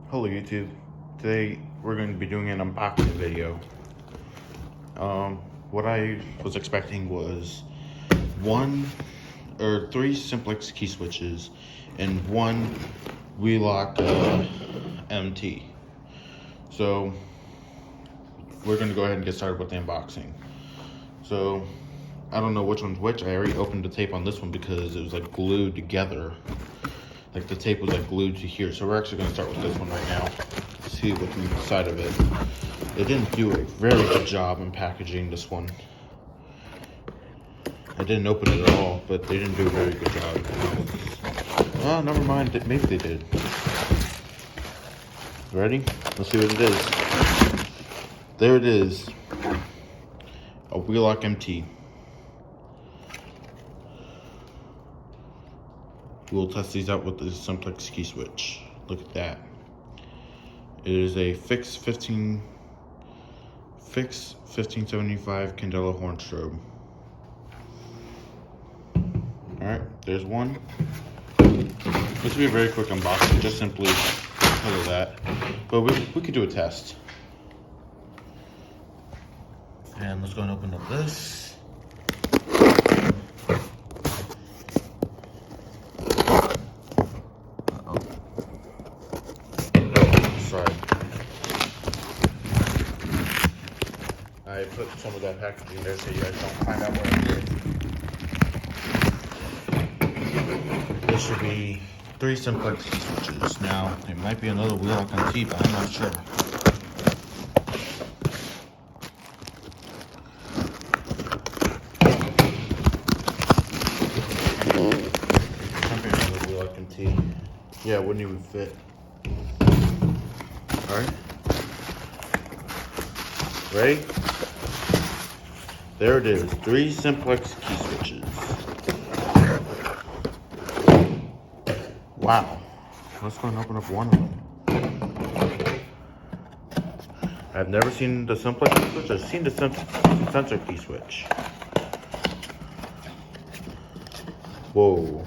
Hello YouTube. Today we're going to be doing an unboxing video. What I was expecting was three simplex key switches and one Wheelock MT. So we're going to go ahead and get started with the unboxing. So I don't know which one's which. I already opened the tape on this one because it was like glued together. Like the tape was like glued to here. So we're actually going to start with this one right now. See what's inside of it. They didn't do a very good job in packaging this one. I didn't open it at all, but they didn't do a very good job. Oh, never mind. Maybe they did. Ready? Let's see what it is. There it is. A Wheelock MT. We'll test these out with the simplex key switch. Look at that. It is a Fix 1575 Candela horn strobe. Alright, there's one. This will be a very quick unboxing, just simply because of that. But we could do a test. And let's go and open up this. I put some of that packaging there so you guys don't find out what I did. There should be 3 simplex key switches. Now, there might be another Wheelock MT, but I'm not sure. Another Wheelock MT. Yeah, it wouldn't even fit. Alright. Ready? There it is, 3 simplex key switches. Wow. Let's go and open up one of them. I've never seen the simplex key switch. I've seen the sensor key switch. Whoa.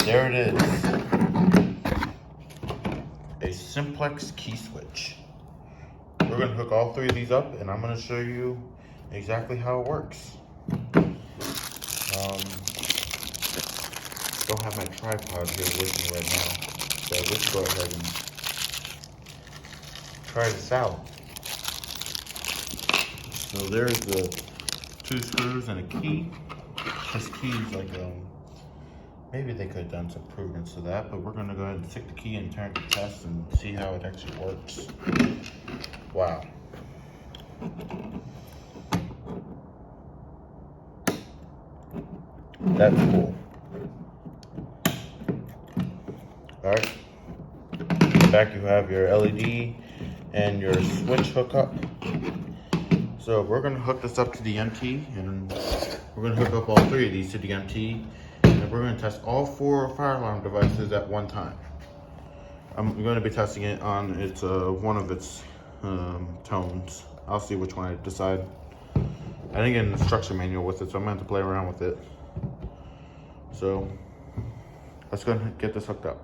There it is. A simplex key switch. We're going to hook all 3 of these up and I'm going to show you exactly how it works. Don't have my tripod here with me right now, so let's go ahead and try this out. So there's the 2 screws and a key. This key is like, maybe they could have done some improvements to that, but we're going to go ahead and stick the key and turn it to test and see how it actually works. Wow. That's cool. Alright. Back you have your LED and your switch hookup. So we're going to hook this up to the MT, and we're going to hook up all 3 of these to the MT, and we're going to test all 4 fire alarm devices at one time. I'm going to be testing it on one of its tones. I'll see which one I decide. I didn't get an instruction manual with it, so I'm going to have to play around with it. So let's go ahead and get this hooked up.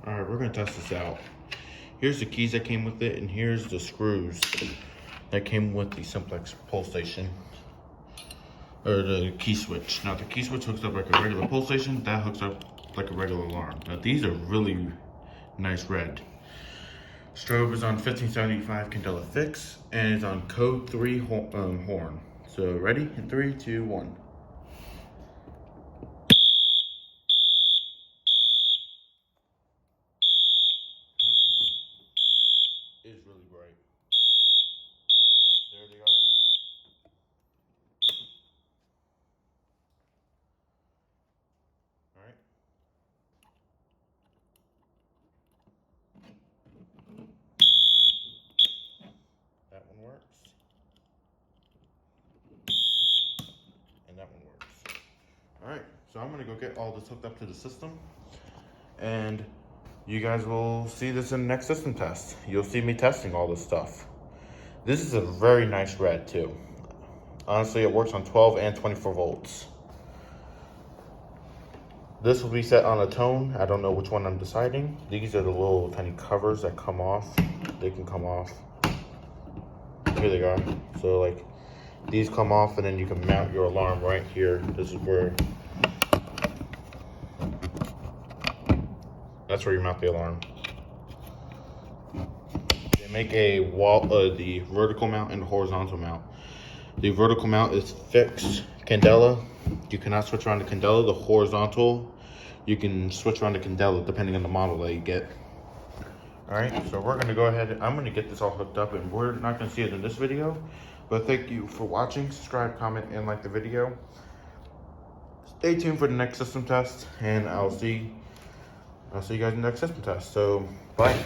Alright, we're going to test this out. Here's the keys that came with it, and here's the screws that came with the simplex pull station, or the key switch. Now the key switch hooks up like a regular pull station, that hooks up like a regular alarm. Now these are really nice red. Strobe is on 1575 Candela Fix, and it's on code 3 horn. So ready? In 3, 2, 1. Is really bright. There they are. Alright. That one works. And that one works. Alright, so I'm gonna go get all this hooked up to the system, and you guys will see this in the next system test. You'll see me testing all this stuff. This is a very nice red too. Honestly, it works on 12 and 24 volts. This will be set on a tone. I don't know which one I'm deciding. These are the little tiny covers that come off. They can come off. Here they are. So like these come off and then you can mount your alarm right here. This is where, that's where you mount the alarm. They make a wall, the vertical mount and the horizontal mount. The vertical mount is fixed candela. You cannot switch around the candela. The horizontal, you can switch around the candela depending on the model that you get. All right, so we're gonna go ahead. I'm gonna get this all hooked up, and we're not gonna see it in this video. But thank you for watching. Subscribe, comment, and like the video. Stay tuned for the next system test, and I'll see you guys in the next system test. So bye.